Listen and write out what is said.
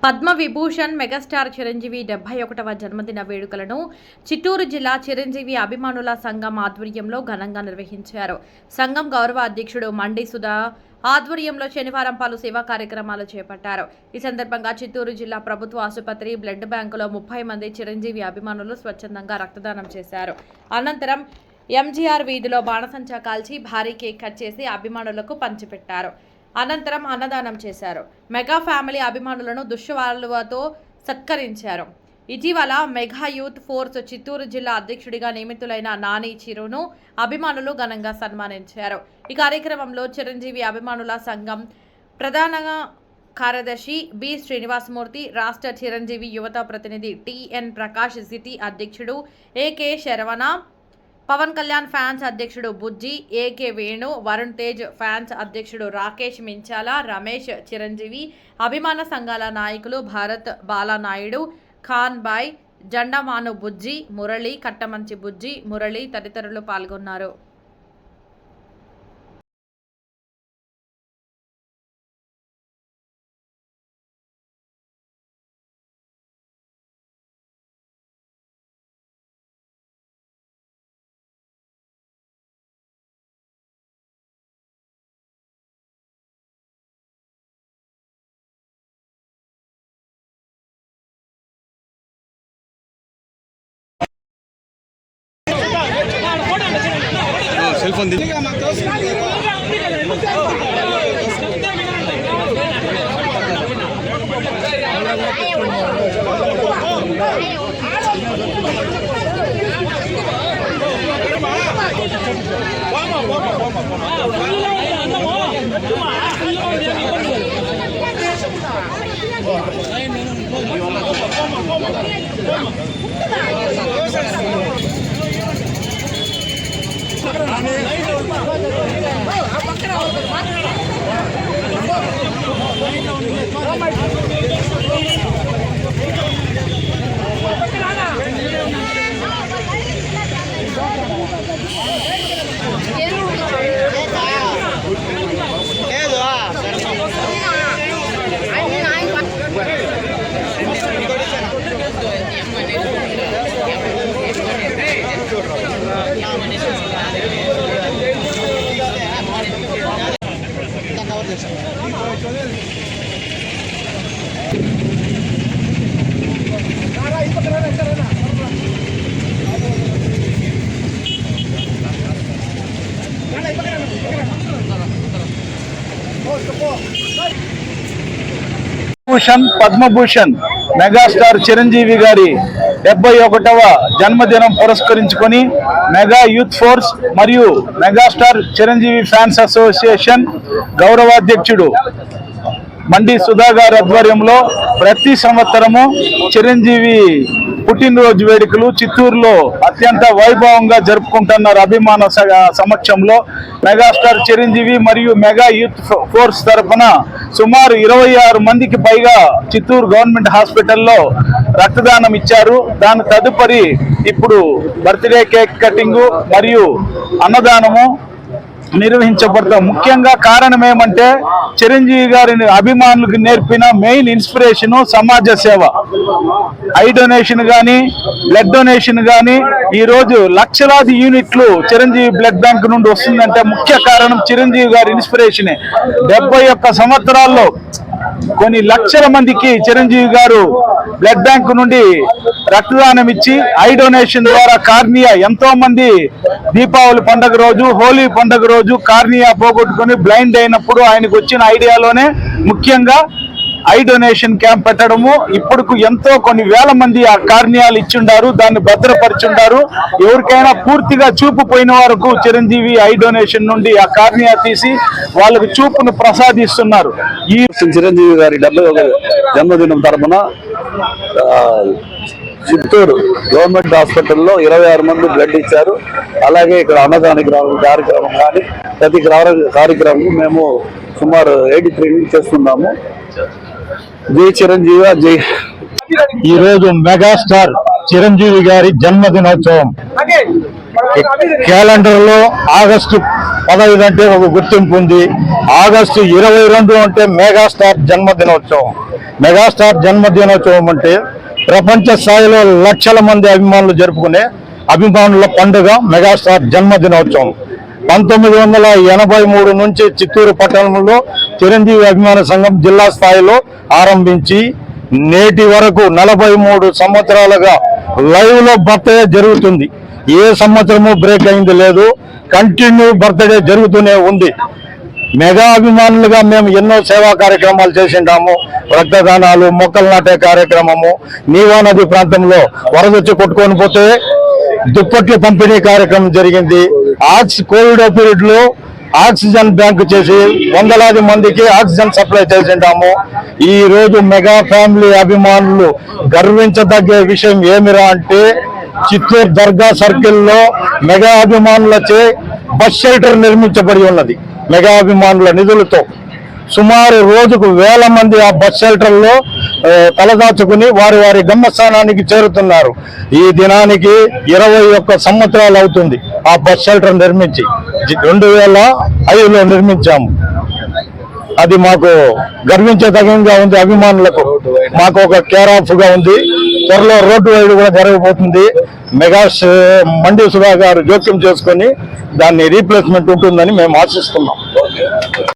Padma Vibhushan megastar Chiranjeevi 71వ జన్మదిన వేడుకలను చిత్తూరు జిల్లా చిరంజీవి అభిమానుల సంఘం ఆధ్వర్యంలో ఘనంగా నిర్వహించారు. సంఘం గౌరవ అధ్యక్షుడు మండి సుధా ఆధ్వర్యంలో శనివారం పలు సేవా కార్యక్రమాలు చేపట్టారు. ఈ సందర్భంగా చిత్తూరు జిల్లా ప్రభుత్వ ఆసుపత్రి బ్లడ్ బ్యాంకులో 30 మంది చిరంజీవి అభిమానులు స్వచ్ఛందంగా రక్తదానం చేశారు. అనంతరం ఎంజీఆర్ వీధిలో బాణసంచా కాల్చి భారీ కేక్ కట్ చేసి అభిమానులకు పంచిపెట్టారు. అనంతరం అన్నదానం చేశారు. మెగా ఫ్యామిలీ అభిమానులను దుశ్శాలువతో సత్కరించారు. ఇటీవల మెగా యూత్ ఫోర్స్ చిత్తూరు జిల్లా అధ్యక్షుడిగా నియమితులైన నాని చిరును అభిమానులు ఘనంగా సన్మానించారు. ఈ కార్యక్రమంలో చిరంజీవి అభిమానుల సంఘం ప్రధాన కార్యదర్శి బి శ్రీనివాసమూర్తి, రాష్ట్ర చిరంజీవి యువత ప్రతినిధి టిఎన్ ప్రకాష్, సిటీ అధ్యక్షుడు ఏకే శరవణ, పవన్ కళ్యాణ్ ఫ్యాన్స్ అధ్యక్షుడు బుజ్జి, ఏకే వేణు, వరుణ్ తేజ్ ఫ్యాన్స్ అధ్యక్షుడు రాకేష్ మించాల, రమేష్, చిరంజీవి అభిమాన సంఘాల నాయకులు భారత్ బాలానాయుడు, ఖాన్ బాయ్, జండమాను బుజ్జి, మురళి, కట్టమంచి బుజ్జి, మురళి తదితరులు పాల్గొన్నారు. Cell phone Bhushan Padma Bhushan megastar Chiranjeevi గారి 71వ జన్మదినం పురస్కరించుకొని మెగా యూత్ ఫోర్స్ మరియు మెగాస్టార్ చిరంజీవి ఫ్యాన్స్ అసోసియేషన్ గౌరవాధ్యక్షుడు మండి సుధా గారి ఆధ్వర్యంలో ప్రతి సంవత్సరము చిరంజీవి పుట్టినరోజు వేడుకలు చిత్తూరులో అత్యంత వైభవంగా జరుపుకుంటున్నారు. అభిమాన సమక్షంలో మెగాస్టార్ చిరంజీవి మరియు మెగా యూత్ ఫోర్స్ తరఫున సుమారు 26 మందికి పైగా చిత్తూరు గవర్నమెంట్ హాస్పిటల్లో రక్తదానం ఇచ్చారు. దాని తదుపరి ఇప్పుడు బర్త్డే కేక్ కటింగ్ మరియు అన్నదానము నిర్వహించబడతాం. ముఖ్యంగా కారణం ఏమంటే చిరంజీవి గారిని అభిమానులకు నేర్పిన మెయిన్ ఇన్స్పిరేషన్ సమాజ సేవ. ఐ డొనేషన్ కానీ బ్లడ్ డొనేషన్ కానీ ఈరోజు లక్షలాది యూనిట్లు చిరంజీవి బ్లడ్ బ్యాంక్ నుండి వస్తుందంటే ముఖ్య కారణం చిరంజీవి గారి ఇన్స్పిరేషనే. 71 సంవత్సరాల్లో కొన్ని లక్షల మందికి చిరంజీవి గారు బ్లడ్ బ్యాంక్ నుండి రక్తదానం ఇచ్చి ఐ డొనేషన్ ద్వారా కార్నియా ఎంతో మంది దీపావళి పండుగ రోజు, హోలీ పండుగ రోజు కార్నియా పోగొట్టుకుని బ్లైండ్ అయినప్పుడు ఆయనకు వచ్చిన ఐడియాలోనే ముఖ్యంగా ఐ డొనేషన్ క్యాంప్ పెట్టడము. ఇప్పుడు ఎంతో కొన్ని వేల మంది ఆ కార్నియాలు ఇచ్చిండారు, దాన్ని భద్రపరిచుండారు. ఎవరికైనా పూర్తిగా చూపు పోయిన వరకు చిరంజీవి ఐ డొనేషన్ నుండి ఆ కార్నియా తీసి వాళ్ళకు చూపును ప్రసాదిస్తున్నారు. ఈ చిరంజీవి గారి 71వ జన్మదినం తరపున చిత్తూరు గవర్నమెంట్ హాస్పిటల్లో 26 మంది బ్లడ్ ఇచ్చారు. అలాగే ఇక్కడ అన్నదాన కార్యక్రమం కానీ ప్రతి కార్యక్రమం మేము సుమారు 83 చేస్తున్నాము. జై చిరంజీవి జై. ఈరోజు మెగాస్టార్ చిరంజీవి గారి జన్మదినోత్సవం. క్యాలెండర్ లో ఆగస్టు 15 అంటే ఒక గుర్తింపు ఉంది. ఆగస్టు 22 అంటే మెగాస్టార్ జన్మదినోత్సవం. మెగాస్టార్ జన్మదినోత్సవం అంటే ప్రపంచ స్థాయిలో లక్షల మంది అభిమానులు జరుపుకునే అభిమానుల పండుగ మెగాస్టార్ జన్మదినోత్సవం. 1983 నుంచి చిత్తూరు పట్టణంలో చిరంజీవి అభిమాన సంఘం జిల్లా స్థాయిలో ఆరంభించి నేటి వరకు 43 సంవత్సరాలుగా లైవ్ లో బర్త్డే జరుగుతుంది. ఏ సంవత్సరము బ్రేక్ అయింది లేదు. కంటిన్యూ బర్త్డే జరుగుతూనే ఉంది. మెగా అభిమానులుగా మేము ఎన్నో సేవా కార్యక్రమాలు చేసిండాము. రక్తదానాలు, మొక్కలు నాటే కార్యక్రమము, నీవా నది ప్రాంతంలో వరదొచ్చి కొట్టుకొని పోతే దుప్పట్లు పంపిణీ కార్యక్రమం జరిగింది. కోవిడ్ పీరియడ్ లో ఆక్సిజన్ బ్యాంకు చేసి వందలాది మందికి ఆక్సిజన్ సప్లై చేసిండాము. ఈ రోజు మెగా ఫ్యామిలీ అభిమానులు గర్వించదగ్గ విషయం ఏమిరా అంటే చిత్తూరు దర్గా సర్కిల్లో మెగా అభిమానులచే బస్ షెల్టర్ నిర్మించబడి ఉన్నది. మెగా అభిమానుల నిధులతో సుమారు రోజుకు 1000 మంది ఆ బస్ షెల్టర్లో తలదాచుకుని వారి వారి గమ్యస్థానానికి చేరుతున్నారు. ఈ దినానికి 21 సంవత్సరాలు అవుతుంది ఆ బస్ షెల్టర్ నిర్మించి. 2005లో నిర్మించాము. అది మాకు గర్వించదగ్గంగా ఉంది. అభిమానులకు మాకు ఒక కేర్ ఆఫ్ గా ఉంది. త్వరలో రోడ్డు వైడ్ కూడా జరగబోతుంది. మండి సుధా గారు జోక్యం చేసుకొని దాన్ని రీప్లేస్మెంట్ ఉంటుందని మేము ఆశిస్తున్నాం.